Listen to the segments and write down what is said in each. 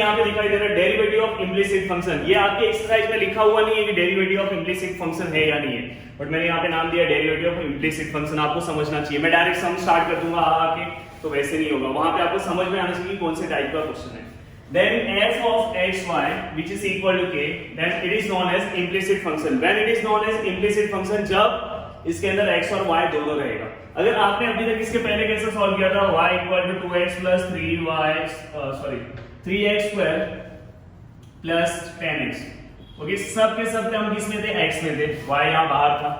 यहाँ पे दिखाई दे रहा है डेरिवेटिव ऑफ इम्प्लिसिट फंक्शन। ये आपके एक्सरसाइज में लिखा हुआ नहीं है कि डेरिवेटिव ऑफ इम्प्लिसिट फंक्शन है या नहीं है, बट मैंने यहाँ पे नाम दिया डेरिवेटिव ऑफ इम्प्लिसिट फंक्शन। आपको समझना चाहिए, मैं डायरेक्ट सम स्टार्ट कर दूंगा आके, तो वैसे नहीं होगा, वहां पे आपको समझ में आना चाहिए कौन से टाइप का क्वेश्चन है। Then f of xy which is equal to k, then it is known as implicit function. When it is known as implicit function, जब इसके अंदर x और y दोनों रहेगा। अगर आपने अभी तक इसके पहले कैसे सॉल्व किया था, y equal to 2x plus 3x square plus 10x, okay, सब के सब हम किस में थे, x में थे, y यहाँ बाहर था।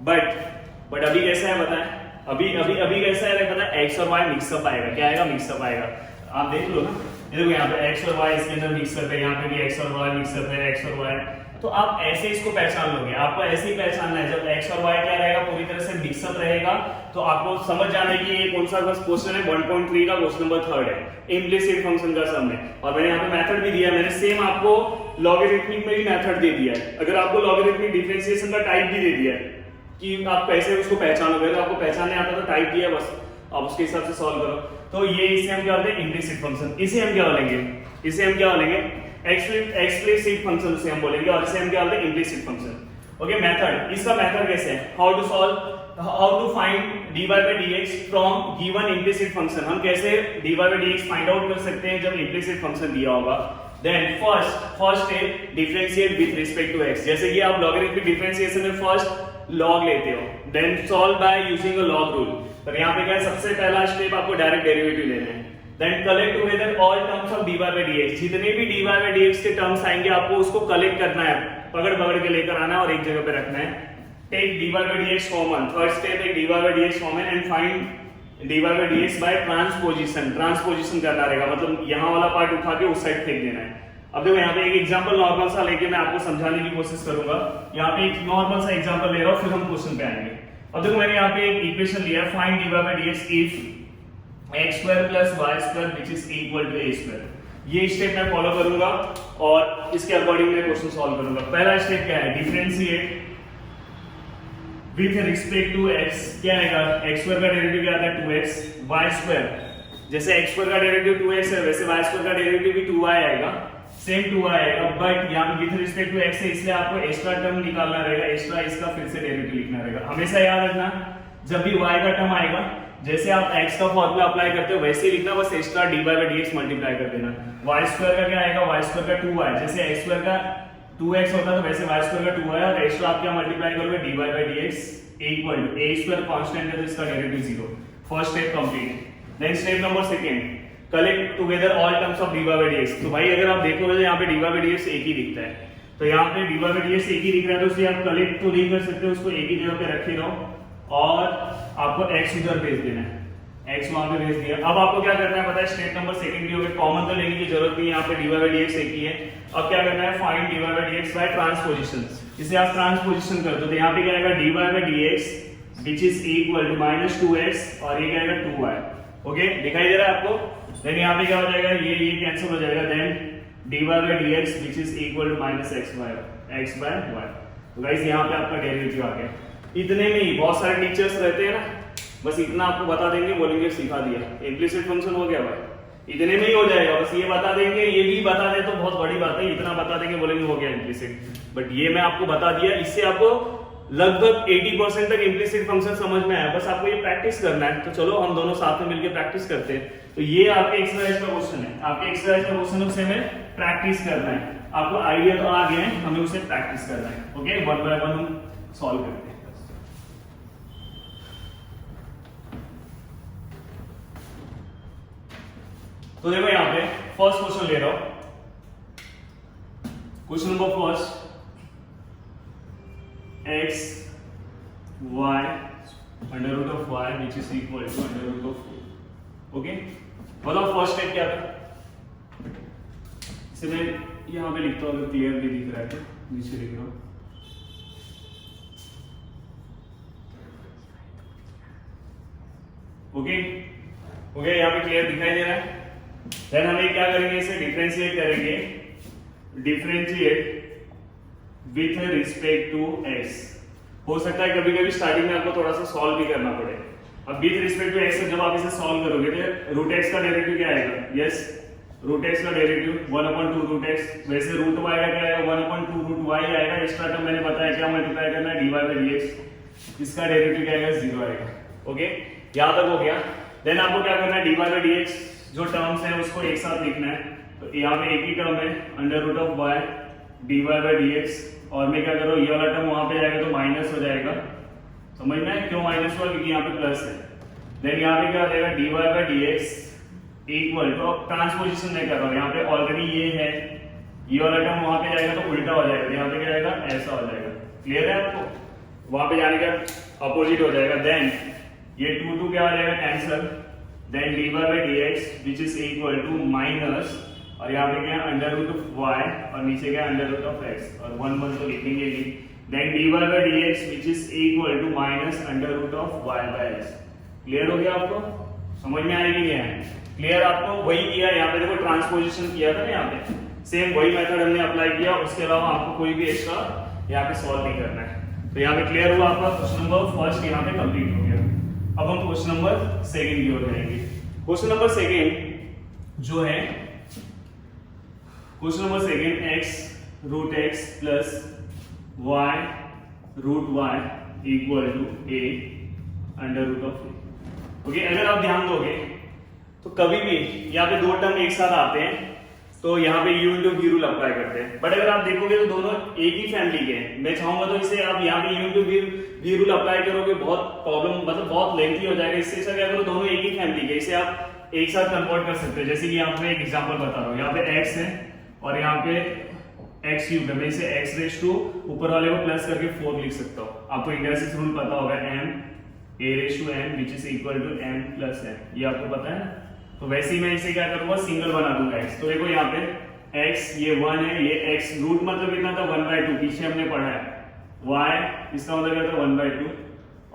बट अभी कैसा है बताएं, अभी कैसा है पता है, x और y मिक्सअप आएगा। क्या आएगा, मिक्सअप आएगा। आप देख लो ना, देखो यहाँ पे x और y इसके अंदर मिक्सअप है, यहाँ पे भी x और y मिक्सअप है, x और y, तो आप ऐसे इसको पहचान लोगे। आपको ऐसे ही पहचानना है, जब x और y क्या रहेगा, पूरी तरह से मिक्सअप रहेगा, तो आपको समझ जाना है कि ये कौन सा क्वेश्चन है, 1.3 का क्वेश्चन नंबर 3 है, इम्प्लिसिट फंक्शन का सम है। और मैंने यहाँ पे मेथड भी दिया है, मैंने सेम आपको लॉगरिथमिक में भी मेथड दे दिया है। अगर आपको लॉगरिथमिक डिफरेंशिएशन का टाइप भी दे दिया है कि आप कैसे उसको पहचानोगे, अगर आपको पहचानने आता तो टाइप दिया है, बस आप उसके हिसाब से सॉल्व करो। तो ये इसे हम क्या बोलते हैं, इम्प्लिसिट फंक्शन। इसे हम क्या बोलेंगे, एक्सप्लिसिट फंक्शन उसे हम बोलेंगे, और इसे हम क्या बोलते हैं, इम्प्लिसिट फंक्शन। ओके, मेथड, इसका मेथड कैसे है, how to find dy by dx from given implicit function. हम कैसे dy by dx find out कर सकते हैं जब इम्प्लिसिट फंक्शन दिया होगा। Then first step, differentiate with respect to x। जैसे कि आप लॉगरिथमिक डिफरेंशिएशन में फर्स्ट लॉग लेते हो, then solve by using a log rule. पर यहाँ पे क्या है, सबसे पहला स्टेप आपको डायरेक्ट डेरिवेटिव लेना है। Then collect together all terms of dy by dx। जितने भी dy by dx के टर्म्स आएंगे आपको उसको कलेक्ट करना है, पकड़ के लेकर आना है और एक जगह पे रखना है। Take dy by dx common, third step है dy by dx common and find dy by dx by transposition करना रहेगा, मतलब यहाँ वाला पार्ट उठा के उस साइड फेंक देना है। अब देखो यहाँ पे एक एग्जांपल नॉर्मल सा लेके मैं आपको समझाने की कोशिश करूंगा। यहाँ पे एक नॉर्मल सा एग्जांपल ले रहा हूँ, फिर हम क्वेश्चन पे आएंगे। अब देखो मैंने यहाँ पे एक इक्वेशन लिया है, find dy by dx if x square plus y square which is equal to a square। ये स्टेप मैं फॉलो करूंगा और इसके अकॉर्डिंग मैं क्वेश्चन सॉल्व करूंगा। पहला स्टेप क्या है, differentiate with respect to x। क्या आएगा, x स्क्वायर का डेरिवेटिव क्या आता है, 2x, y स्क्वायर, जैसे x स्क्वायर का डेरिवेटिव 2x है वैसे y स्क्वायर का डेरिवेटिव भी 2y आएगा, सेम 2y आएगा। बट यहाँ पे विथ रिस्पेक्ट टू x है, इसलिए आपको एक्स्ट्रा टर्म निकालना रहेगा, एक्स्ट्रा इसका फिर से डेरिवेटिव लिखना रहेगा। हमेशा याद रखना, जब भी y का टर्म आएगा, जैसे आप x का फॉर्मूला अप्लाई करते हो वैसे ही लिखना, बस extra dy by dx multiply कर देना। y स्क्वायर का क्या आएगा, y स्क्वायर का 2y, जैसे x स्क्वायर का 2x होता है तो वैसे y स्क्वायर का 2y, और एक्स्ट्रा आप क्या मल्टीप्लाई करोगे, dy by dx equal to a square constant है तो इसका derivative 0। First step complete. Then step number second, collect together all terms of dy by dx। तो भाई अगर आप देखोगे तो यहाँ पे dy by dx एक ही दिखता है, तो यहाँ पे dy by dx एक ही दिख रहा है, तो इसलिए आप कलेक्ट तो नहीं कर सकते, उसको एक ही जगह पे रखे रहो और आपको x उधर भेज देना है, x वहां पे भेज दिया। अब आपको क्या करना है पता है, स्टेप नंबर सेकंड भी हो गया, कॉमन तो लेने की जरूरत नहीं है, यहाँ पे dy by dx एक ही है। अब क्या करना है, find dy by dx by transposition. इसे आप ट्रांसपोजिशन कर दो तो यहाँ पे क्या आएगा, dy by dx which is equal to -2x और ये क्या आएगा 2y। ओके, दिखाई दे रहा है आपको। देन यहाँ पे क्या हो जाएगा, ये कैंसिल हो जाएगा। Then dy by dx which is equal to -x by y। तो गाइस यहाँ पे आपका डेरिवेटिव आ गया। इतने में ही, बहुत सारे टीचर्स रहते हैं ना, बस इतना आपको बता देंगे, बोलेंगे सिखा दिया, इम्प्लिसिट फंक्शन हो गया भाई, इतने में ही हो जाएगा। बस ये बता देंगे, ये भी बता दे तो बहुत बड़ी बात है, इतना बता देंगे बोलेंगे हो गया इम्प्लिसिट। बट ये मैं आपको बता दिया, इससे आपको लगभग 80% तक इम्प्लिसिट फंक्शन समझ में आया। बस आपको ये प्रैक्टिस करना है, तो चलो हम दोनों साथ में मिलकर प्रैक्टिस करते हैं। तो ये आपके एक्सरसाइज का क्वेश्चन है, आपके एक्सरसाइज का क्वेश्चन उसे हमें प्रैक्टिस करना है। आपको आइडिया तो आ गया है, हमें उसे प्रैक्टिस करना है। ओके, वन बाय वन हम सॉल्व करते हैं। तो देखो यहाँ पे फर्स्ट क्वेश्चन ले रहा हूं, question number first, x y under root of y which is equal to under root of 4। Okay, बताओ फर्स्ट स्टेप क्या था। इसे मैं यहाँ पे लिखता हूँ, अगर क्लियरली दिख रहा है तो नीचे लिख रहा हूँ। ओके, यहाँ पे क्लियर दिखाई दे रहा है। देन हमें क्या करेंगे, इसे डिफरेंशिएट करेंगे, differentiate with respect to x। हो सकता है कभी कभी स्टार्टिंग में आपको थोड़ा सा सॉल्व भी करना पड़े। अब विथ रिस्पेक्ट टू x जब आप इसे सॉल्व करोगे तो रूट x का डेरिवेटिव क्या आएगा, यस रूट एक्स का डेरिवेटिव 1/2 रूट एक्स, वैसे रूट वाई का क्या आएगा 1/2 रूट वाई आएगा, एक्स्ट्रा टर्म मैंने बताया क्या मल्टीप्लाई करना है dy बाई dx, इसका डेरिवेटिव क्या आएगा 0 आएगा। ओके, यहां तक हो गया। देन आपको क्या करना है dy बाई dx जो टर्म्स है उसको एक साथ लिखना है, तो यहाँ पे एक ही टर्म है under root of y dy by dx, और मैं क्या करूँ ये वाला टर्म वहां पे जाएगा तो माइनस हो जाएगा, समझ में है क्यों माइनस हुआ क्योंकि यहाँ पे प्लस है। देन यहाँ पे क्या हो जाएगा dy by dx equal to, अब ट्रांसपोजिशन नहीं कर रहा हूँ, यहाँ पे ऑलरेडी ये है, ये वाला टर्म वहां पे जाएगा तो उल्टा हो जाएगा, यहाँ पे क्या आएगा ऐसा हो जाएगा, क्लियर है आपको, वहां पे जाने का अपोजिट हो जाएगा। देन ये 2 क्या हो जाएगा cancel, then dy by dx which is equal to minus, और यहाँ पे क्या है अंडर रूट ऑफ y और नीचे क्या है अंडर रूट ऑफ x, और 1 तो लिखेंगे ही। Then dy by dx which is equal to minus under root of y by x। Clear हो गया आपको, समझ में आएगी क्या है क्लियर आपको, वही किया यहाँ पे देखो ट्रांसपोजिशन किया था ना, यहाँ पे सेम वही मेथड हमने अप्लाई किया, उसके अलावा आपको कोई भी एक्स्ट्रा यहाँ पे सॉल्व नहीं करना है। तो यहाँ पे क्लियर हुआ आपका क्वेश्चन नंबर फर्स्ट यहाँ पे कंप्लीट हो गया। अब हम क्वेश्चन नंबर सेकंड की ओर जाएंगे। क्वेश्चन नंबर सेकंड जो है, question number second x root x plus y root y equal to a under root of a। Okay, अगर आप ध्यान दोगे तो कभी भी यहाँ पे दो टर्म एक साथ आते हैं तो यहाँ पे u into v rule apply करते हैं, बट अगर आप देखोगे तो दोनों एक ही फैमिली के हैं। मैं चाहूंगा तो इसे आप यहाँ पे u into v rule apply करोगे बहुत प्रॉब्लम, मतलब बहुत लेंथी हो जाएगा, इससे अच्छा क्या करो दोनों एक ही फैमिली के, इसे आप एक साथ कन्वर्ट कर सकते हो। जैसे कि यहाँ पे एक एग्जाम्पल बता रहा हूँ, यहाँ पे x है और यहाँ पे x क्यूब है, मैं इसे x रेज टू ऊपर वाले को प्लस करके 4 लिख सकता हूँ। आपको इंडक्शन रूल पता होगा m a raise to n which is equal to m plus n, ये आपको पता है। तो वैसे ही मैं इसे क्या करूंगा सिंगल बना दूंगा x। तो देखो यहाँ पे x ये 1 है, ये x रूट मतलब कितना था 1/2, पीछे हमने पढ़ा है, y इसका मतलब क्या था 1/2,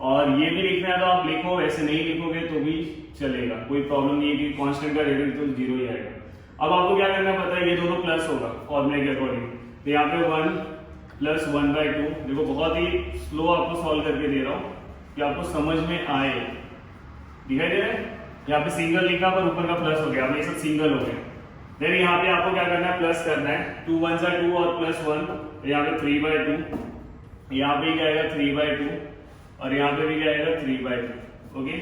और ये भी लिखना है तो आप लिखो, ऐसे नहीं लिखोगे तो भी चलेगा, कोई प्रॉब्लम नहीं है कि कांस्टेंट का डेरिवेटिव तो 0 ही आएगा। अब आपको क्या करना पता है, ये दोनों प्लस होगा फॉर्मूले के अकॉर्डिंग, तो यहाँ पे 1 प्लस 1/2, देखो बहुत ही स्लो आपको सॉल्व करके दे रहा हूँ कि आपको समझ में आए, दिखाई दे रहा है। यहाँ पे सिंगल लिखा पर ऊपर का प्लस हो गया, अब ये सब सिंगल हो गया। देन यहाँ पे आपको क्या करना है प्लस करना है, 2 1 2 और प्लस 1, यहाँ पे 3/2, यहाँ पे क्या आएगा 3/2, और यहाँ पे भी क्या आएगा 3/2। ओके,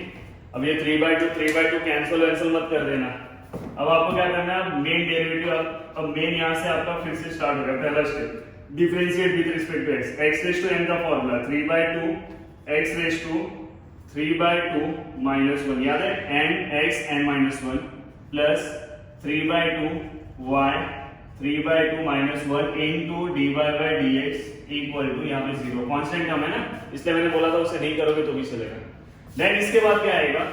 अब ये 3/2 कैंसिल मत कर देना। अब आपको क्या करना है मेन डेरिवेटिव, अब मेन यहाँ से आपका फिर से स्टार्ट हो गया पहला step, differentiate with respect to x, x raise to n का formula 3/2 x raise to 3/2 minus 1, याद है n(x) n-1 plus 3/2 y 3/2 minus 1 into dy by dx equal to यहाँ पे 0, कांस्टेंट टर्म है ना, इसलिए मैंने बोला था उसे नहीं करोगे तो भी चलेगा। देन इसके बाद क्या आएगा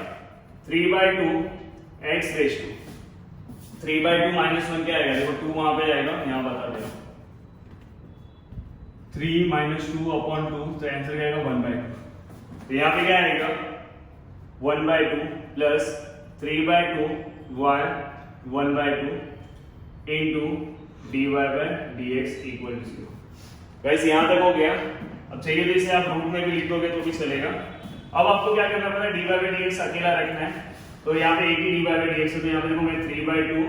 3/2 x रेज टू 3/2 माइनस 1 क्या आएगा, देखो 2 वहां पे जाएगा, यहाँ बता दे रहा हूं 3 माइनस 2/2, तो आंसर क्या आएगा 1/2। तो यहाँ पे क्या आएगा 1/2 plus 3/2 y 1/2 into dy by dx equal to 0। Guys यहाँ तक हो गया। अब चाहिए तो इसे आप रूट में भी लिख दोगे तो भी चलेगा। अब आपको क्या करना पड़ेगा dy बाई dx अकेला रखना है, तो यहाँ पे एक ही dy बाई dx है, तो यहाँ पे देखो मैं 3/2,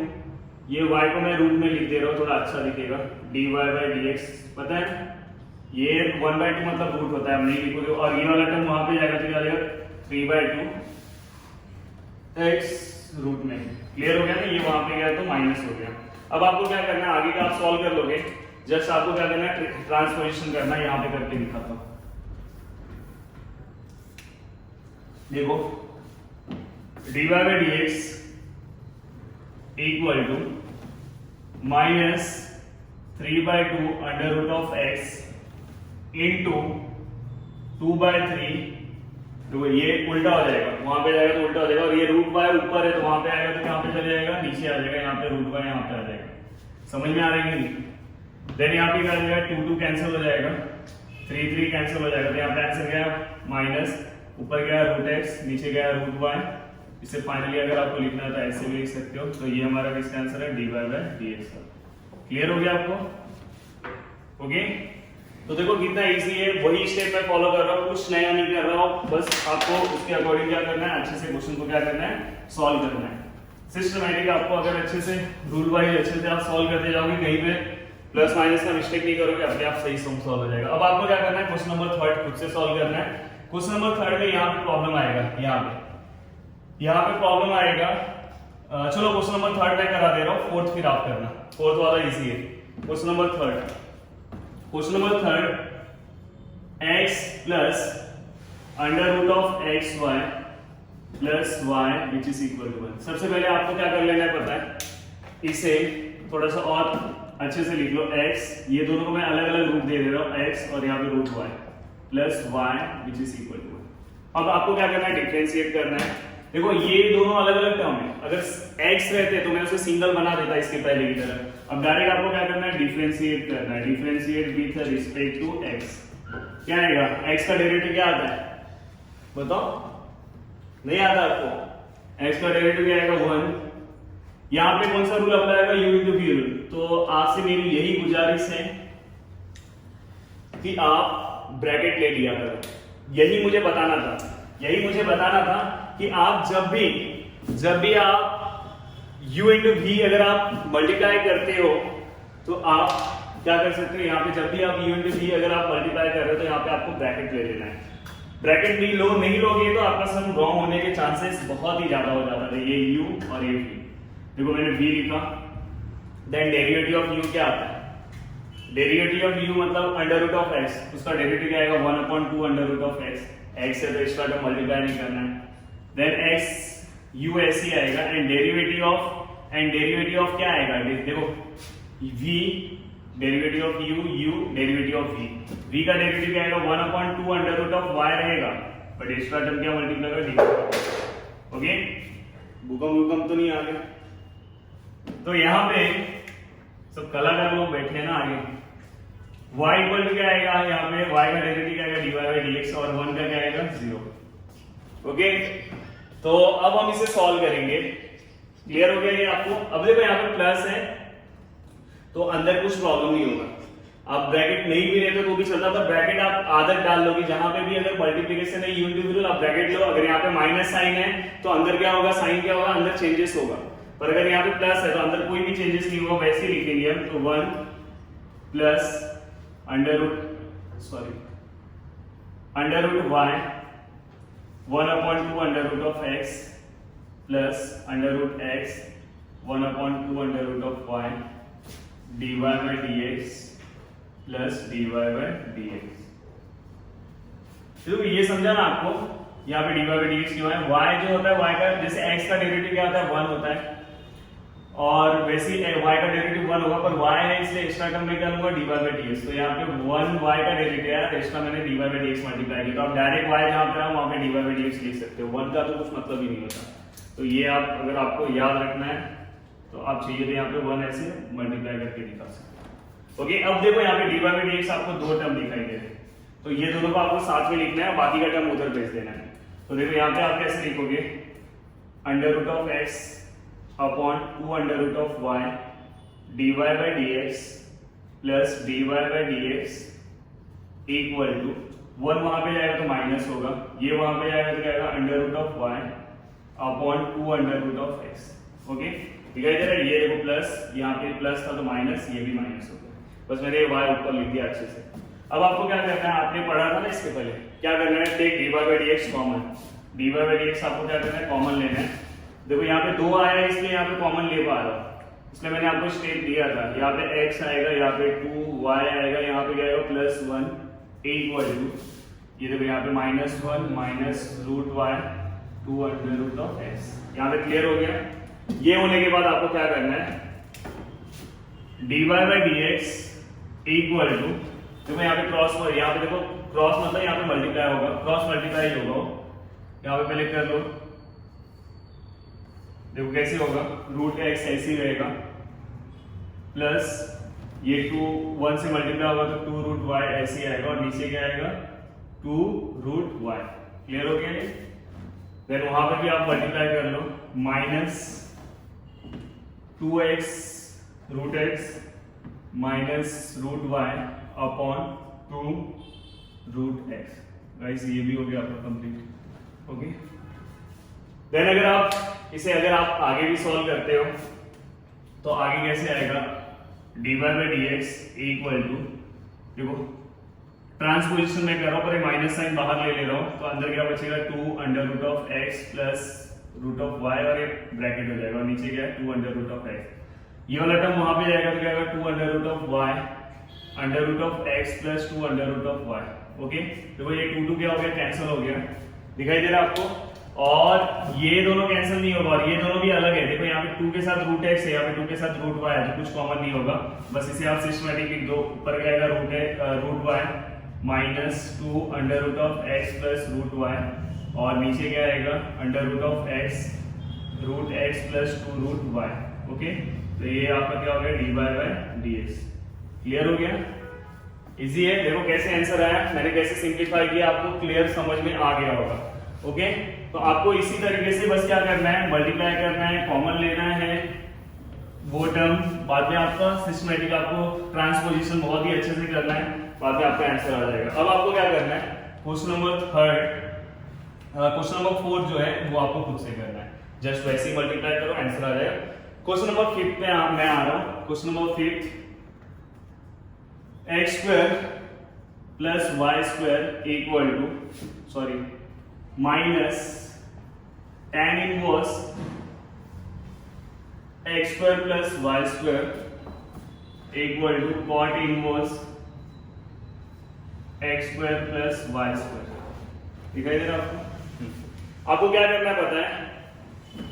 ये y को मैं रूट में लिख दे रहा हूँ थोड़ा अच्छा दिखेगा, dy बाई dx पता है ये 1/2 मतलब रूट होता है, हम नहीं लिखोगे, और ये वाला टर्म वहां पे जाएगा तो क्या आएगा 3/2 x रूट में, क्लियर हो गया ना, ये वहां पे गया तो माइनस हो गया। अब आपको क्या करना है आगे का आप सॉल्व कर लोगे, जस्ट आपको क्या करना है ट्रांसपोजिशन करना है, यहां पे करके दिखाता हूं। देखो dy by dx equal to minus 3/2 under root of x into 2/3, तो ये उल्टा हो जाएगा, वहां पे जाएगा तो उल्टा हो जाएगा, और ये रूट y ऊपर है तो वहां पे आएगा तो कहां पे चले जाएगा नीचे आ जाएगा, यहाँ पे रूट y यहाँ पे आ जाएगा, समझ में आ रही है नहीं। देन यहाँ पे क्या हो जाएगा 2 कैंसिल हो जाएगा, 3 कैंसिल हो जाएगा, तो यहाँ पे आंसर क्या है माइनस, ऊपर क्या है रूट x, नीचे क्या है रूट y। इसे फाइनली अगर आपको लिखना है तो ऐसे भी लिख सकते हो, तो ये हमारा किसका आंसर है dy बाई dx। क्लियर हो गया आपको? ओके, तो देखो कितना इजी है, वही स्टेप मैं फॉलो कर रहा हूँ, कुछ नया नहीं कर रहा हूँ, बस आपको उसके अकॉर्डिंग क्या करना है अच्छे से क्वेश्चन को क्या करना है सॉल्व करना है। सिस्टमैटिक आपको अगर अच्छे से रूल वाइज अच्छे से आप सॉल्व करते जाओगे, कहीं पे प्लस माइनस का मिस्टेक नहीं करोगे, अपने आप सही सम सॉल्व हो जाएगा। अब आपको क्या करना है, क्वेश्चन नंबर 3 खुद से सॉल्व करना है। क्वेश्चन नंबर 3 में यहाँ पे प्रॉब्लम आएगा, यहाँ पे प्रॉब्लम आएगा। चलो क्वेश्चन नंबर 3 मैं करा दे रहा हूँ, 4th फिर आप करना, 4th वाला इजी है। Question number 3 x plus under root of X Y plus Y which is equal to 1। सबसे पहले आपको क्या कर लेना है पता है, इसे थोड़ा सा और अच्छे से लिख लो। x, ये दोनों को मैं अलग अलग रूप दे रहा हूँ, x और यहाँ पे root y plus Y which is equal to 1। अब आपको क्या करना है, डिफरेंशिएट करना है। देखो ये दोनों अलग अलग टर्म है, अगर x रहते तो मैं उसे सिंगल बना देता इसके पहले की तरह। अब डायरेक्ट आपको क्या करना है, डिफरेंशिएट करना है। Differentiate with respect to x, क्या आएगा, x का डेरिवेटिव क्या आता है बताओ, नहीं आता आपको, x का डेरिवेटिव क्या आएगा 1। यहां पे कौन सा रूल अप्लाई होगा, u into v रूल। तो आपसे मेरी यही गुजारिश है कि आप ब्रैकेट ले लिया करो, यही मुझे बताना था कि आप जब भी आप u into v अगर आप मल्टीप्लाई करते हो तो आप क्या कर सकते हो, यहाँ पे जब भी आप u into v अगर आप मल्टीप्लाई कर रहे हो तो यहाँ पे आपको ब्रैकेट ले लेना है। ब्रैकेट नहीं लोगे तो आपका सम रॉन्ग होने के चांसेस बहुत ही ज्यादा हो जाता है। ये u और ये v, देखो मैंने v लिखा, देन डेरिवेटिव ऑफ u क्या आता है, डेरिवेटिव ऑफ u मतलब अंडर रूट ऑफ x, उसका डेरिवेटिव क्या आएगा 1/2 under root of x। x से तो एक्स्ट्रा टर्म मल्टीप्लाई नहीं करना है, देन x u ऐसे आएगा, एंड डेरिवेटिव ऑफ क्या आएगा, देखो v derivative of u derivative of v का डेरिवेटिव क्या आएगा 1/2 अंडर रूट ऑफ y रहेगा, बट एक्स्ट्रा टर्म क्या मल्टीप्लाई होगा। ओके, भूकंप तो नहीं आ गया। तो यहाँ पे सब कलाकार लोग बैठे हैं ना आगे, y इक्वल टू क्या आएगा, यहाँ पे y का डेरिवेटिव क्या आएगा dy/dx और 1 का क्या आएगा 0। ओके, तो अब हम इसे सॉल्व करेंगे। क्लियर हो गया ये आपको। अब देखो यहाँ पे प्लस है तो अंदर कुछ प्रॉब्लम नहीं होगा, आप ब्रैकेट नहीं भी रहते तो भी चलता, पर ब्रैकेट आप आदत डाल लोगे, जहां पे भी अगर मल्टीप्लिकेशन है u into v आप ब्रैकेट लो। अगर यहाँ पे माइनस साइन है तो अंदर क्या होगा, साइन क्या होगा, अंदर चेंजेस होगा। पर अगर यहाँ पे प्लस है तो अंदर कोई भी चेंजेस नहीं होगा, वैसे ही लिखेंगे हम। तो 1 plus under root y 1/2 under root of x plus under root x 1/2 under root of y dy/dx plus dy/dx। तो ये समझा ना आपको, यहाँ पे dy/dx क्यों है, y जो होता है y का, जैसे x का डेरिवेटिव क्या होता है 1 होता है, और वैसे ही y का डेरिवेटिव 1 होगा, पर y है इसलिए एक्स्ट्रा टर्म में क्या लूंगा dy/dx। तो यहाँ पे 1 y का डेरिवेटिव है, एक्स्ट्रा मैंने dy/dx मल्टीप्लाई किया, तो आप डायरेक्ट y जहां पे है वहां पे dy/dx लिख सकते हो। 1 का तो कुछ मतलब ही नहीं होता। तो ये आप अगर आपको याद रखना है तो आप चाहिए तो यहाँ पे 1 ऐसे मल्टीप्लाई करके दिखा सकते हो। ओके, अब देखो यहाँ पे dy/dx आपको दो टर्म दिखाई दे रहे हैं, तो ये दोनों को आपको साथ में लिखना है, बाकी का टर्म उधर भेज देना है। तो देखो यहाँ पे आप कैसे लिखोगे, under root of x upon 2 under root of y dy/dx plus dy/dx equal to 1 वहां पे जाएगा तो माइनस होगा, ये वहां पे जाएगा तो क्या आएगा under root of y upon 2 under root of x। Okay, दिखाई दे रहा है, ये देखो प्लस, यहाँ पे प्लस था तो माइनस, ये भी माइनस हो गया, बस मैंने y ऊपर लिख दिया अच्छे से। अब आपको क्या करना है, आपने पढ़ा था ना इसके पहले, क्या करना है, टेक dy/dx कॉमन। dy/dx आपको क्या करना है, कॉमन लेना है। देखो यहाँ पे 2 आया है इसलिए यहाँ पे कॉमन ले पा रहा हूँ, इसलिए मैंने आपको स्टेप दिया था। यहाँ पे x आएगा, यहाँ पे 2y आएगा, यहाँ पे क्या आएगा +1 इक्वल टू, ये देखो यहाँ पे -1 minus root y 2 under root of x। यहाँ पे क्लियर हो गया। ये होने के बाद आपको क्या करना है, dy/dx इक्वल टू, देखो यहाँ पे क्रॉस, यहाँ पे देखो क्रॉस मतलब यहाँ पे मल्टीप्लाई होगा, क्रॉस मल्टीप्लाई होगा, यहाँ पे पहले कर लो, देखो कैसे होगा, रूट x ऐसे ही रहेगा, प्लस ये 2 1 से मल्टीप्लाई होगा तो 2 रूट y ऐसे ही आएगा, और नीचे क्या आएगा 2 रूट y। क्लियर हो गया। देन वहां पे भी आप मल्टीप्लाई कर लो, minus 2x root x minus root y upon 2 root x। Guys ये भी हो गया आपका कंप्लीट। ओके, देन अगर आप इसे अगर आप आगे भी सॉल्व करते हो तो आगे कैसे आएगा, dy by dx equal to, देखो ट्रांसपोजिशन में कर रहा हूं पर माइनस साइन बाहर ले रहा हूं, तो अंदर क्या बचेगा 2 under root of x plus root of y और ये ब्रैकेट हो जाएगा और नीचे क्या है 2 अंडर रूट ऑफ x। ये वाला टर्म वहां पे जाएगा तो क्या होगा 2 under root of y under root of x plus 2 under root of y। Okay, देखो ये 2 क्या हो गया, कैंसिल हो गया, दिखाई दे रहा है आपको। और ये दोनों कैंसिल नहीं होगा और ये दोनों भी अलग है, देखो यहाँ पे 2 के साथ रूट x है, यहाँ पे 2 के साथ रूट y है, तो कुछ कॉमन नहीं होगा, बस इसे आप सिस्टमैटिक लिख दो। ऊपर क्या आएगा root y minus 2 under root of x plus root y और नीचे क्या आएगा under root of x plus 2 root y। Okay, तो ये आपका क्या हो गया dy बाय dx। क्लियर हो गया, इजी है। देखो कैसे आंसर आया, मैंने कैसे सिंप्लीफाई किया, आपको क्लियर समझ में आ गया होगा। ओके, तो आपको इसी तरीके से बस क्या करना है, मल्टीप्लाई करना है, कॉमन लेना है वो टर्म, बाद में आपका सिस्टमैटिक आपको ट्रांसपोजिशन बहुत ही अच्छे से करना है, बाद में आपका आंसर आ जाएगा। अब आपको क्या करना है, क्वेश्चन नंबर 4 जो है वो आपको खुद से करना है, जस्ट वैसे ही मल्टीप्लाई करो आंसर आ जाएगा। क्वेश्चन नंबर 5 पे मैं आ रहा हूं। Question number 5, x square plus y square equal to minus tan inverse x square plus y square equal to cot inverse x square plus y square. दिखाई दे रहा है आपको? आपको क्या करना है पता है,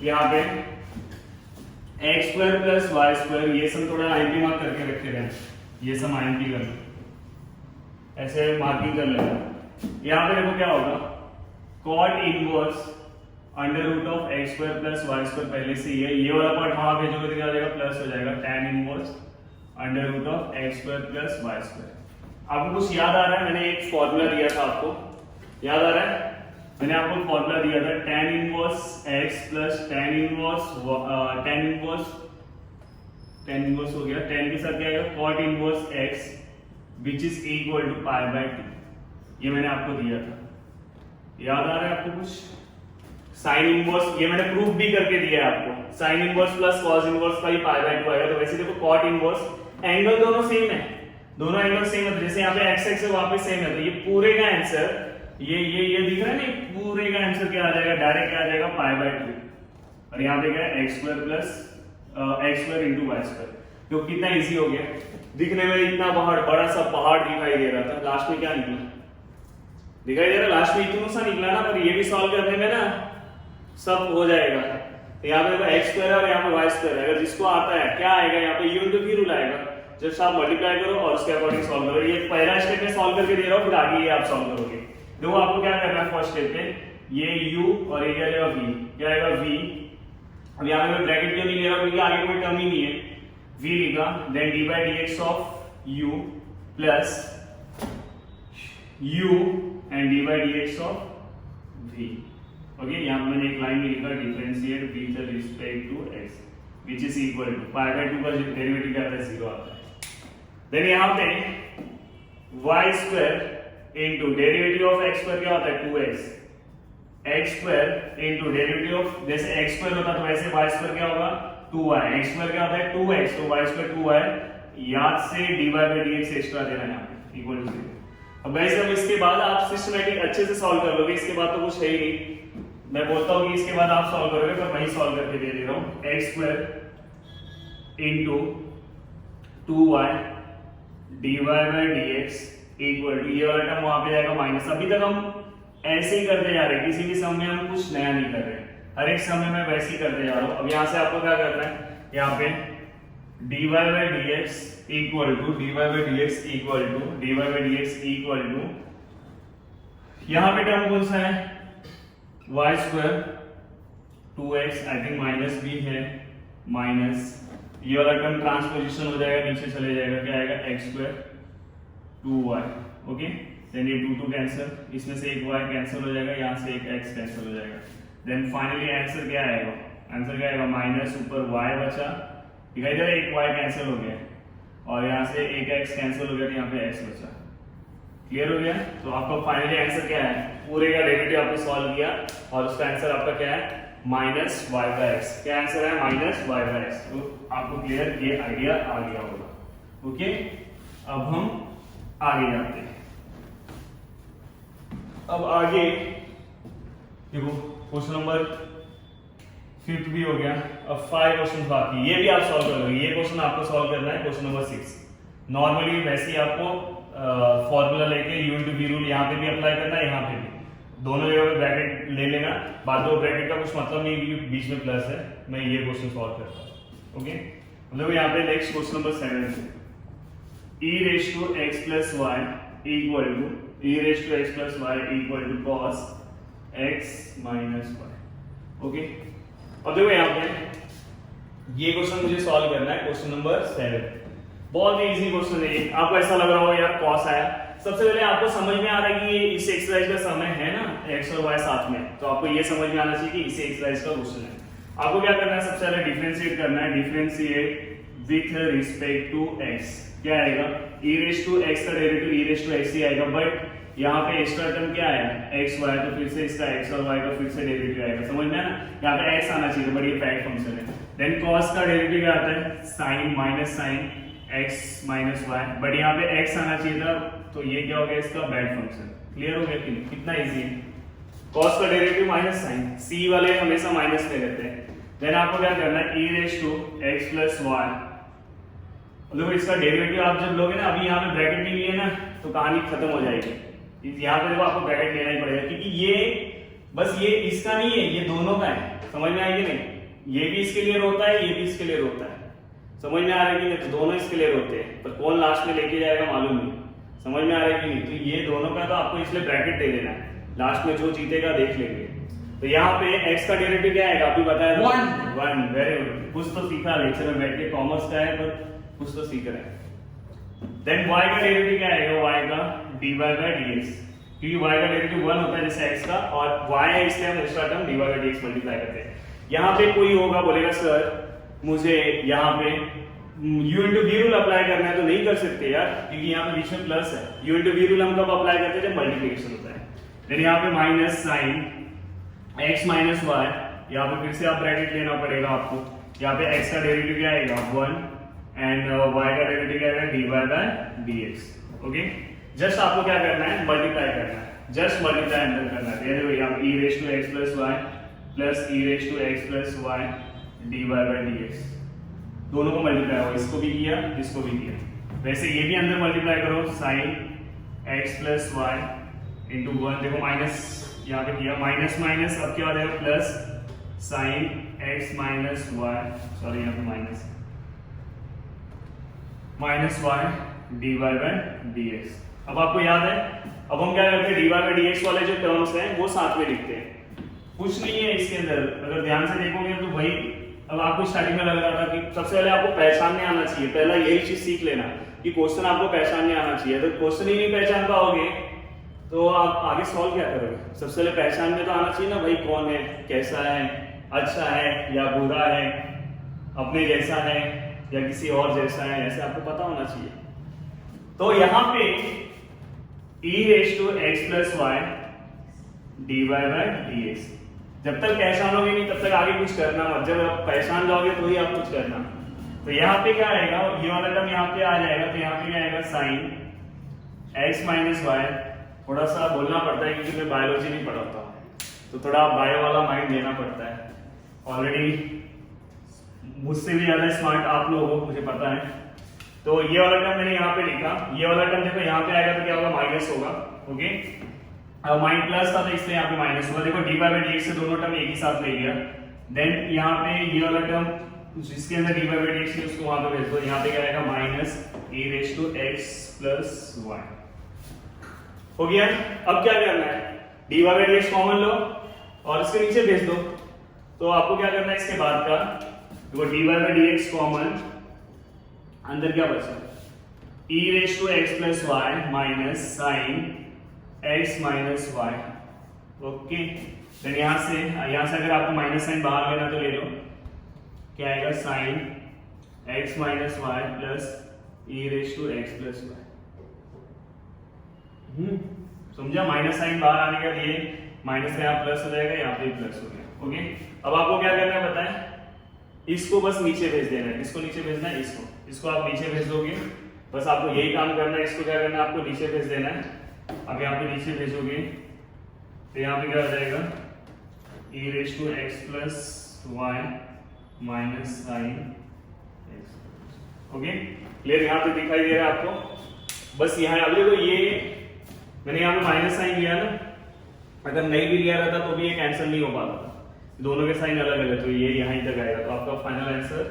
यहाँ पे x square plus y square, ये सब थोड़ा आईएमपी मार्क करके रखे गए, ये सब आईएमपी कर लो, ऐसे मार्किंग कर लेना। यहाँ पे देखो क्या होगा, cot inverse under root of x square plus y square पहले से ही है, ये वाला पार्ट वहां भेजोगे तो क्या हो जाएगा प्लस हो जाएगा tan inverse under root of x square plus y square. आपको कुछ याद आ रहा है, मैंने एक फॉर्मूला दिया था, आपको याद आ रहा है, मैंने आपको फॉर्मूला दिया था tan inverse x plus tan inverse हो गया, tan के साथ क्या आएगा cot inverse x which is equal to pi by 2। ये मैंने आपको दिया था, याद आ रहा है आपको कुछ? साइन इनवर्स ये मैंने प्रूफ भी करके दिया है आपको, sine inverse plus cos inverse का ही पाई बाय 2 आएगा। तो वैसे देखो cot इनवर्स एंगल दोनों सेम है, दोनों एंगल सेम है, जैसे यहाँ पे x एक्स है वहां पे सेम है, तो ये पूरे का आंसर ये दिख रहा है ना, पूरे का आंसर क्या आ जाएगा, डायरेक्ट क्या आ जाएगा पाई बाय 2, और यहाँ पे क्या है x square plus x square into y square. तो कितना इजी हो गया, दिखने में इतना बड़ा सा पहाड़ दिखाई दे रहा था, लास्ट में क्या निकला दिखाई दे रहा, लास्ट में इतना सा निकला ना, पर ये भी सॉल्व करने में ना सब हो जाएगा। तो यहाँ पे x स्क्वायर और यहाँ पे y स्क्वायर, अगर जिसको आता है क्या आएगा, यहाँ पे u इंटू v रूल आएगा, जस्ट आप मल्टीप्लाई करो और उसके अकॉर्डिंग सॉल्व करो। ये पहला स्टेप में सॉल्व करके दे रहा हूँ, फिर आगे ये आप सॉल्व करोगे। देखो आपको क्या करना है, फर्स्ट स्टेप में ये u और ये क्या आएगा v, क्या आएगा v। अब यहाँ पे मैं ब्रैकेट क्यों नहीं ले रहा हूँ, क्योंकि आगे कोई टर्म ही नहीं है, v लिखा, then d by dx of u plus u and d by dx of v। Okay, यहाँ पे मैंने एक लाइन में लिखा differentiate v with respect to x which is equal to pi by 2 का डेरिवेटिव क्या आता है, 0 आता है। देन यहाँ पे y square into derivative of x square क्या होता है 2x, x square into derivative of, जैसे x स्क्वायर होता तो वैसे y स्क्वायर क्या होगा 2y, x स्क्वायर क्या होता है 2x, तो y स्क्वायर 2y, याद से dy by dx एक्स्ट्रा देना है यहाँ पे इक्वल टू 0। अब गाइस अब इसके बाद आप सिस्टमैटिक अच्छे से सॉल्व कर लोगे, इसके बाद तो कुछ है ही नहीं, मैं बोलता हूँ कि इसके बाद आप सॉल्व करोगे, पर वही सॉल्व करके दे रहा हूँ, x square into 2y dy by dx equal to, ये वाला टर्म वहां पे जाएगा माइनस। अभी तक हम ऐसे ही करते जा रहे हैं, किसी भी सम में हम कुछ नया नहीं कर रहे, हर एक सम में मैं वैसे ही करते जा रहा हूँ। अब यहाँ से आपको क्या करना है, यहाँ पे dy by dx equal to यहाँ पे टर्म कौन सा है y square 2x, I think minus भी है, माइनस ये वाला टर्म ट्रांसपोजिशन हो जाएगा, नीचे चले जाएगा, क्या आएगा x square 2y। Okay, then ये 2 कैंसिल, इसमें से एक y कैंसिल हो जाएगा, यहाँ से एक x कैंसिल हो जाएगा। देन फाइनली आंसर क्या आएगा, आंसर क्या आएगा माइनस ऊपर y बचा, दिखाई दे रहा है, एक y कैंसिल हो गया और यहाँ से एक x कैंसिल हो गया, तो यहाँ पे x बचा। क्लियर हो गया? तो आपका फाइनली आंसर क्या है, पूरे का डेरिवेटिव आपने सॉल्व किया और उसका आंसर आपका क्या है माइनस वाई का एक्स। क्या आंसर है? माइनस वाई का एक्स। तो आपको क्लियर ये आइडिया आ गया होगा। ओके, अब हम आगे जाते हैं। अब आगे देखो क्वेश्चन नंबर 5 भी हो गया। अब 5 क्वेश्चन बाकी, ये भी आप सॉल्व कर लोगे। ये क्वेश्चन आपको सॉल्व करना है, क्वेश्चन नंबर 6। नॉर्मली वैसे ही आपको फॉर्मूला लेके यू इंटू वी रूल यहाँ पे भी अप्लाई करना है, यहाँ पे भी दोनों जगह पे ब्रैकेट ले लेना। बाद में ब्रैकेट का कुछ मतलब नहीं कि बीच में प्लस है। मैं ये क्वेश्चन सॉल्व करता हूँ। ओके, मतलब यहाँ पे नेक्स्ट क्वेश्चन नंबर 7 है, e raise to x plus y equal to e raise to x plus y equal to cos x minus y. Okay, अब देखो यहाँ पे ये क्वेश्चन मुझे सॉल्व करना है, क्वेश्चन नंबर 7। बहुत ही इजी क्वेश्चन है। आपको ऐसा लग रहा होगा यार कॉस आया। सबसे पहले आपको समझ में आ रहा है कि ये इस एक्सरसाइज का समय है ना, एक्स और वाई साथ में, तो आपको ये समझ में आना चाहिए कि इसी एक्सरसाइज का क्वेश्चन है। आपको क्या करना है? सबसे पहले डिफरेंशिएट करना है। Differentiate with respect to x. क्या आएगा? e रेज टू एक्स का derivative e raise to x ही आएगा, बट यहाँ पे एक्स्ट्रा टर्म क्या आया? एक्स वाई, तो फिर से इसका एक्स और वाई का फिर से डेरिवेटिव आएगा। समझ में आया ना? यहाँ पे एक्स आना चाहिए, बट ये फैक्ट फंक्शन है। देन कॉस का डेरिवेटिव क्या आता है? Sine minus sine x minus y, but यहाँ पे x आना चाहिए था, तो ये क्या हो गया? इसका बैड फंक्शन। क्लियर हो गया कि नहीं? कितना इजी है। cos का डेरिवेटिव माइनस साइन, c वाले हमेशा माइनस में रहते हैं। देन आपको क्या करना है? e raise to x plus y, मतलब इसका डेरिवेटिव आप जब लोगे ना, अभी यहाँ पे ब्रैकेट नहीं लिए ना तो कहानी खत्म हो जाएगी। यहाँ पे देखो आपको ब्रैकेट लेना ही पड़ेगा, क्योंकि ये बस ये इसका नहीं है, ये दोनों का है। समझ में आएगी नहीं? ये भी इसके लिए रोता है, ये भी इसके लिए रोता है। समझ में आ रहा है कि नहीं? तो दोनों इसके लिए होते हैं, पर कौन लास्ट में लेके जाएगा मालूम नहीं। समझ में आ रहा है कि नहीं? तो ये दोनों का तो आपको इसलिए ब्रैकेट दे देना है, लास्ट में जो जीतेगा देख लेंगे। तो यहाँ पे x का डेरिवेटिव क्या आएगा? आपको बताया 1। वेरी गुड, कुछ तो सीखा लेक्चर में बैठ के। कॉमर्स का है पर कुछ तो सीख रहे हैं। देन y का डेरिवेटिव क्या आएगा? y का dy बाय dx, क्योंकि y का डेरिवेटिव 1 होता है जैसे x का, और y है इसलिए हम extra term dy by dx multiply करते हैं। यहाँ पे कोई होगा बोलेगा सर मुझे यहाँ पे u into v rule apply करना है, तो नहीं कर सकते यार, क्योंकि यहाँ पे बीच में प्लस है। u इंटू वी रूल हम कब अप्लाई करते हैं? जब मल्टीप्लिकेशन होता है। देन यहाँ पे minus sine x minus y, यहाँ पे फिर से आप ब्रैकेट लेना पड़ेगा आपको। यहाँ पे x का डेरिवेटिव क्या आएगा? 1, एंड y का डेरिवेटिव क्या आएगा? dy by dx। Okay, just आपको क्या करना है? मल्टीप्लाई करना है, जस्ट मल्टीप्लाई अंदर करना है। यहाँ पे e raise to x plus y plus e raise to x plus y dy by dx, दोनों को मल्टीप्लाई हो, इसको भी किया, इसको भी किया। वैसे ये भी अंदर मल्टीप्लाई करो, sine x plus y into 1, देखो माइनस यहाँ पे किया, माइनस माइनस अब क्या हो जाएगा? Plus sine x minus y, sorry यहाँ पे minus minus y dy by dx। अब आपको याद है, अब हम क्या करते हैं? dy बाय dx वाले जो टर्म्स हैं वो साथ में लिखते हैं, कुछ नहीं है इसके अंदर। अगर ध्यान से देखोगे तो भाई, अब आपको स्टार्टिंग में लग रहा था कि सबसे पहले आपको पहचानने आना चाहिए, पहला यही चीज सीख लेना कि क्वेश्चन आपको पहचानने आना चाहिए। तो क्वेश्चन ही नहीं पहचान पाओगे तो आप आगे सॉल्व क्या करोगे? सबसे पहले पहचान में तो आना चाहिए ना भाई, कौन है, कैसा है, अच्छा है या बुरा है, अपने जैसा है या किसी और जैसा है, ऐसे आपको पता होना चाहिए। तो यहाँ पे e raise to x plus y dy by dx, जब तक पहचानोगे नहीं तब तक आगे कुछ करना मत, जब आप पहचान जाओगे तो ही आप कुछ करना। तो यहाँ पे क्या आएगा? ये वाला टर्म यहाँ पे आ जाएगा, तो यहाँ पे क्या आएगा? Sine x minus y. थोड़ा सा बोलना पड़ता है क्योंकि मैं बायोलॉजी नहीं पढ़ाता, तो थोड़ा बायो वाला माइंड देना पड़ता है। ऑलरेडी मुझसे भी ज्यादा स्मार्ट आप लोग हो, मुझे पता है। तो ये वाला टर्म मैंने यहाँ पे लिखा, ये वाला टर्म देखो यहाँ पे आएगा तो क्या होगा? माइनस होगा। ओके, माइंड प्लस था तो इसलिए यहाँ पे माइनस होगा। देखो dy बाय dx से दोनों टर्म एक ही साथ ले लिया। देन यहाँ पे ये वाला टर्म जिसके अंदर dy बाय dx है उसको वहां पे भेज दो। यहाँ पे क्या आएगा? Minus e raise to x plus y. हो गया? अब क्या करना है? dy बाय dx कॉमन लो और इसके नीचे भेज दो। तो आपको क्या करना है इसके बाद का? देखो dy बाय dx कॉमन, अंदर क्या बचा? e raise to x plus y minus sine x minus y. Okay, then यहां से अगर आपको माइनस साइन बाहर लेना तो ले लो। क्या आएगा? Sine x minus y plus e raise to x plus y. समझा? माइनस साइन बाहर आने का, ये माइनस का यहाँ प्लस हो जाएगा, यहाँ पे प्लस हो गया। ओके, अब आपको क्या करना है बताएं, इसको बस नीचे भेज देना है। इसको नीचे भेजना है, इसको आप नीचे भेज दोगे, बस आपको यही काम करना है। इसको क्या करना है, आपको नीचे भेज देना है। अब यहाँ पे नीचे भेजोगे तो यहाँ पे क्या हो जाएगा, e raise to x plus y minus sine x. Okay clear, यहाँ पे दिखाई दे रहा है आपको। बस यहाँ अब देखो ये मैंने यहाँ पे माइनस साइन लिया ना, अगर नहीं भी लिया रहता तो भी ये कैंसिल नहीं हो पाता था, दोनों के साइन अलग अलग, तो ये यहीं तक आएगा। तो आपका फाइनल आंसर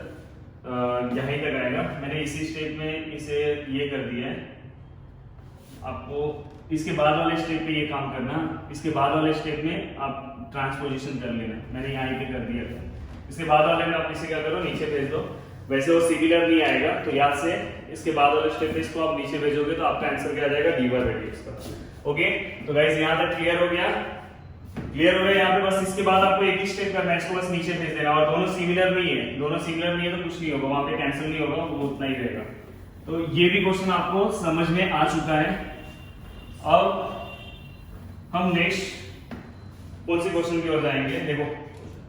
यहीं तक आएगा। मैंने इसी स्टेप में इसे ये कर दिया है। आपको इसके बाद वाले स्टेप पे ये काम करना, इसके बाद वाले स्टेप में आप ट्रांसपोजिशन कर लेना। मैंने यहाँ पे कर दिया था, इसके बाद वाले में आप इसे क्या करो, नीचे भेज दो। वैसे वो सिमिलर नहीं आएगा, तो याद से इसके बाद वाले स्टेप पे इसको आप नीचे भेजोगे तो आपका आंसर क्या आ जाएगा, dy by dx का। ओके तो गाइस यहाँ तक क्लियर हो गया, क्लियर हो गया। यहाँ पे बस इसके बाद आपको एक ही स्टेप करना है, इसको बस नीचे भेज देना। और दोनों सिमिलर नहीं है, दोनों सिमिलर नहीं है तो कुछ नहीं होगा, वहां पे कैंसिल नहीं होगा, वो उतना ही रहेगा। तो ये भी क्वेश्चन आपको समझ में आ चुका है। अब हम नेक्स्ट कौन सी क्वेश्चन की ओर जाएंगे, देखो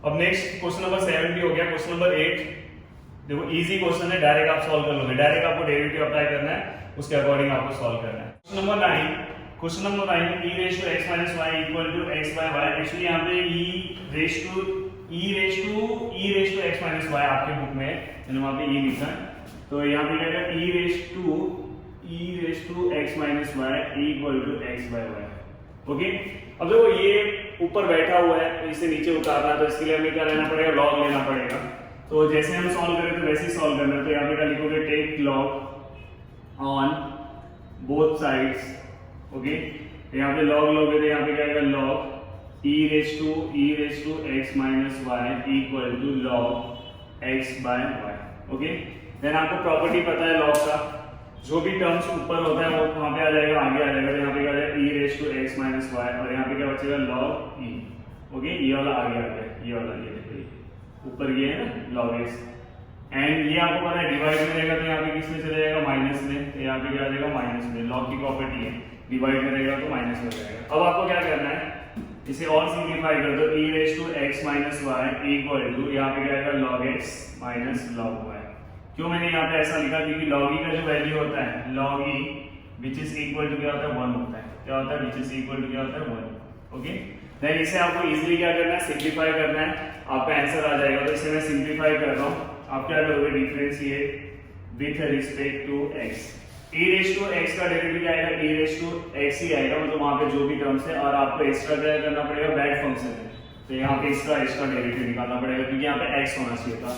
अब नेक्स्ट क्वेश्चन नंबर 7 भी हो गया। क्वेश्चन नंबर 8 देखो इजी क्वेश्चन है, डायरेक्ट आप सॉल्व कर लोगे, डायरेक्ट आपको डेरिवेटिव अप्लाई करना है, उसके अकॉर्डिंग आपको सॉल्व करना है। Question number 9 e raise to x minus y equal to x by y। Actually यहाँ पे e raise to x minus y आपके बुक में मैंने वहां पे e लिखा है, तो यहाँ पे क्या है e raise to x minus y equal to x by y। Okay अब देखो ये ऊपर बैठा हुआ है तो इसे नीचे उतारना, तो इसके लिए हमें क्या लेना पड़ेगा, लॉग लेना पड़ेगा। तो जैसे हम सॉल्व करें तो वैसे ही सॉल्व करना है। तो यहाँ पे क्या लिखोगे, take log on both sides. Okay यहाँ पे लॉग लोगे तो यहाँ पे क्या आएगा, log e raise to x minus y equal to log x by y। Okay then आपको प्रॉपर्टी पता है लॉग का, जो भी टर्म्स ऊपर होता है वो वहां पे आ जाएगा, आगे आ जाएगा। तो यहाँ पे क्या आएगा e raise to x minus y, और यहाँ पे क्या बचेगा, लॉग e। ओके ये वाला आगे आ गया, ये वाला ये देखो ऊपर ये है ना लॉग x, एंड ये आपको पता है डिवाइड में रहेगा तो यहाँ पे किस में चले जाएगा, माइनस में। तो यहाँ पे क्या आ जाएगा, माइनस में। लॉग की प्रॉपर्टी है, डिवाइड में रहेगा तो माइनस में जाएगा। अब आपको क्या करना है, इसे और सिंपलीफाई कर दो, e raise to x minus y equal to यहाँ पे क्या आएगा, log x minus log y। क्यों मैंने यहाँ पे ऐसा लिखा, क्योंकि log e का जो वैल्यू होता है log e which is equal to क्या होता है, 1 होता है। क्या होता है, विच इज इक्वल टू क्या होता है, 1। ओके देन इसे आपको इजीली क्या करना है, सिंपलीफाई करना है, आपका आंसर आ जाएगा। तो इसे मैं सिंपलीफाई कर रहा हूँ, आप क्या करोगे, differentiate with respect to x। e raise to x का डेरिवेटिव क्या आएगा, e रेज टू x ही आएगा, मतलब वहां पे जो भी टर्म्स है। और आपको एक्स्ट्रा क्या करना पड़ेगा, बैड फंक्शन है तो यहाँ पे इसका डेरिवेटिव निकालना पड़ेगा, क्योंकि यहाँ पे x होना चाहिए था।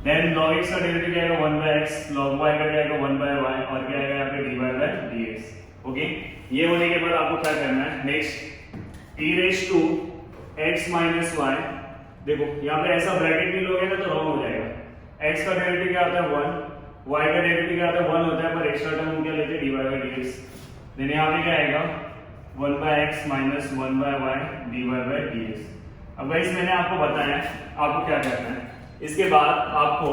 देन log x का डेरिवेटिव क्या आएगा, 1/x, log y का क्या आएगा, 1/y, और क्या आएगा यहाँ पे dy by dx। ओके ये होने के बाद आपको क्या करना है, next e raise to x minus y। देखो यहाँ पे ऐसा ब्रैकेट भी लोगे ना तो रॉन्ग हो जाएगा। x का डेरिवेटिव क्या आता है, 1, y का डेरिवेटिव क्या आता है, 1 होता है, पर एक्स्ट्रा टर्म हम क्या लेते हैं, dy by dx। देन यहाँ पे क्या आएगा, 1/x minus 1/y dy by dx। अब गाइस मैंने आपको बताया आपको क्या करना है, इसके बाद आपको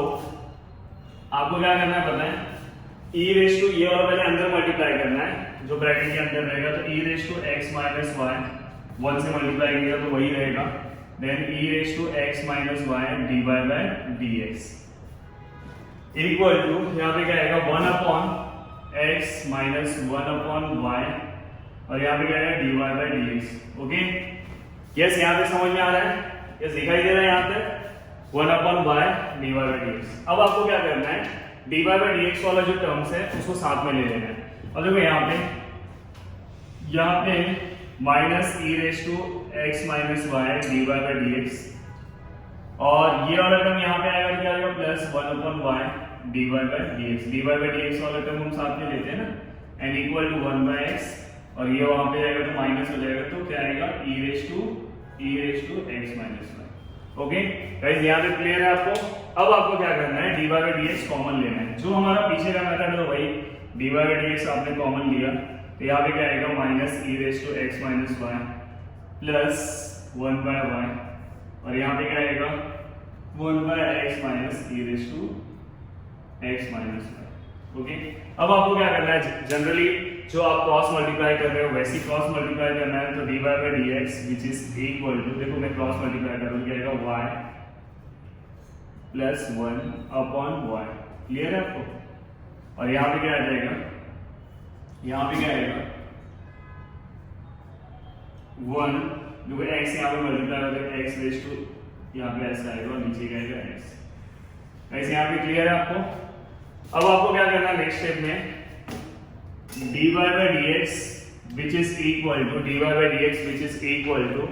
क्या करना है पता है, e रेज टू ये वाला पहले अंदर मल्टीप्लाई करना है, जो ब्रैकेट के अंदर रहेगा। तो e raise to x minus y 1 से मल्टीप्लाई किया तो वही रहेगा। Then e raise to x minus y dy by dx equal to यहाँ पे क्या आएगा, 1/x माइनस 1/y, और यहाँ पे क्या आएगा, dy by dx। Okay yes यहाँ पे समझ में आ रहा है, यस दिखाई दे रहा है यहाँ पे 1/y dy by dx। अब आपको क्या करना है, dy by dx वाला जो टर्म्स है उसको साथ में ले लेना है। और देखो यहाँ पे minus e raise to x minus y dy by dx, और ये वाला टर्म यहाँ पे आएगा, क्या आएगा, plus 1/y dy by dx। dy by dx वाला टर्म हम साथ में लेते हैं ना, एंड इक्वल टू 1/x, और ये वहां पे आएगा तो माइनस हो जाएगा, तो क्या आएगा, e raise to x minus y। Okay guys यहाँ पे क्लियर है आपको। अब आपको क्या करना है, dy by dx कॉमन लेना है, जो हमारा पीछे का मेथड है वही dy by dx आपने कॉमन लिया, तो यहाँ पे क्या आएगा, minus e raise to x minus y plus 1/y, और यहाँ पे क्या आएगा, 1/x minus e raise to x minus y। Okay, अब आपको क्या करना है, जनरली जो आप क्रॉस मल्टीप्लाई कर रहे हो वैसी क्रॉस मल्टीप्लाई करना है। तो dy by dx which is equal to, देखो मैं क्रॉस मल्टीप्लाई करूँ, क्या आएगा y plus 1 upon y। Clear है आपको? और यहाँ पे क्या आ जाएगा, यहाँ पे क्या आएगा 1, जो x यहाँ पे मल्टीप्लाई हो जाएगा x रेज टू यहाँ पे ऐसा आएगा और नीचे क्या आएगा x। ऐसे यहाँ पे क्लियर है आपको? अब आपको क्या करना है नेक्स्ट स्टेप में, dy by dx which is equal to dy by dx which is equal to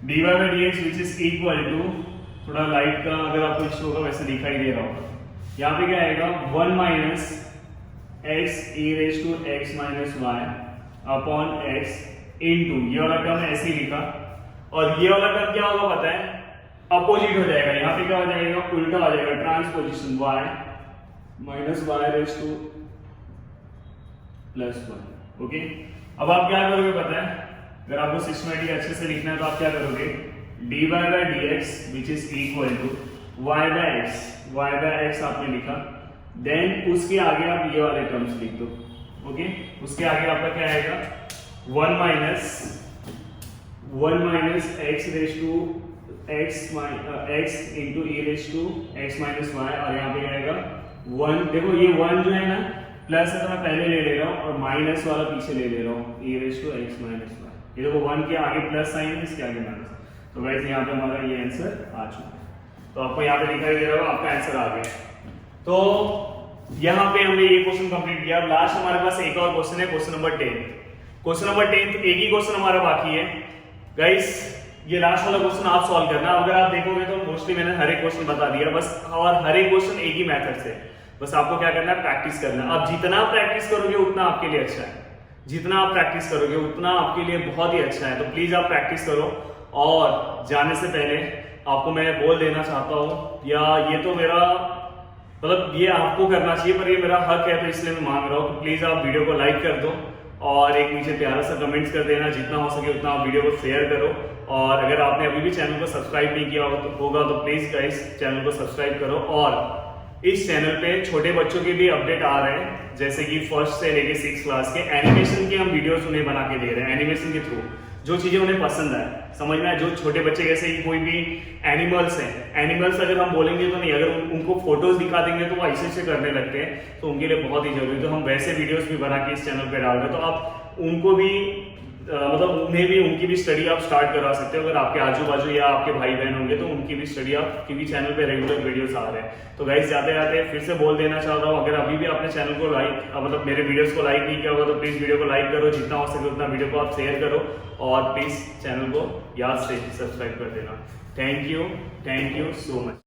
dy by dx which is equal to, थोड़ा लाइट का अगर आपको इश्यू होगा वैसे दिखाई दे रहा होगा, यहाँ पे क्या आएगा 1 minus x e raise to x minus y upon x into, ये वाला टर्म ऐसे ही लिखा, और ये वाला टर्म क्या होगा पता है, अपोजिट हो जाएगा, यहाँ पे क्या हो जाएगा उल्टा हो जाएगा, transposition y minus y raise to plus 1। ओके, अब आप क्या करोगे पता है, अगर आपको सिस्टमैटिक अच्छे से लिखना है तो आप क्या करोगे, dy by dx which is equal to y by x आपने लिखा, देन उसके आगे आप ये वाले टर्म्स लिख दो। ओके, उसके आगे आपका क्या आएगा 1 minus x raise to x into e raise to x minus y, और यहाँ पे आएगा 1, देखो ये 1 जो है ना प्लस है तो मैं पहले ले रहा हूँ और माइनस वाला पीछे ले रहा हूँ, e raise to x minus y। ये देखो 1 के आगे प्लस साइन है, इसके आगे माइनस, तो गाइस यहाँ पे हमारा ये आंसर आ चुका है। तो आपको यहाँ पे दिखाई दे रहा होगा आपका आंसर आ गया। तो यहाँ पे हमने ये क्वेश्चन कंप्लीट किया। लास्ट हमारे पास एक और क्वेश्चन है, क्वेश्चन नंबर 10। क्वेश्चन नंबर 10 एक ही क्वेश्चन हमारा बाकी है गाइस, ये लास्ट वाला क्वेश्चन आप सॉल्व करना। अगर आप देखोगे तो मोस्टली मैंने हर एक क्वेश्चन बता दिया बस, और हर एक क्वेश्चन एक ही मेथड से, बस आपको क्या करना है प्रैक्टिस करना है। आप जितना प्रैक्टिस करोगे उतना आपके लिए अच्छा है, जितना आप प्रैक्टिस करोगे उतना आपके लिए बहुत ही अच्छा है। तो प्लीज आप प्रैक्टिस करो। और जाने से पहले आपको मैं बोल देना चाहता हूँ, या ये तो मेरा मतलब ये आपको करना चाहिए पर ये मेरा हक है तो इसलिए मैं मांग रहा हूँ, तो प्लीज आप वीडियो को लाइक कर दो और एक नीचे प्यारा सा कमेंट्स कर देना, जितना हो सके उतना आप वीडियो को शेयर करो। और अगर आपने अभी भी चैनल को सब्सक्राइब नहीं किया होगा तो प्लीज गाइस चैनल को सब्सक्राइब करो। और इस चैनल पे छोटे बच्चों के भी अपडेट आ रहे हैं, जैसे कि 1st से लेके 6th क्लास के एनिमेशन के हम वीडियोस उन्हें बना के दे रहे हैं, एनिमेशन के थ्रू जो चीजें उन्हें पसंद आए। समझ में आए, जो छोटे बच्चे जैसे कि कोई भी एनिमल्स हैं, एनिमल्स अगर हम बोलेंगे तो नहीं, अगर उनको फोटोज दिखा देंगे तो वो ऐसे करने लगते हैं, तो उनके लिए बहुत ही जरूरी है। तो हम वैसे वीडियोस भी बना के इस चैनल पे डाल रहे हैं, तो आप उनको भी मतलब उन्हें भी उनकी भी स्टडी आप स्टार्ट करा सकते हो। अगर आपके आजू बाजू या आपके भाई बहन होंगे तो उनकी भी स्टडी आप, क्योंकि चैनल पे रेगुलर वीडियोस आ रहे हैं। तो गाइस जाते जाते फिर से बोल देना चाह रहा हूँ, अगर अभी भी आपने चैनल को लाइक मतलब मेरे वीडियोस को लाइक नहीं किया होगा तो प्लीज वीडियो को लाइक करो, जितना हो सके उतना वीडियो को आप शेयर करो, और प्लीज चैनल को याद से सब्सक्राइब कर देना। Thank you so much.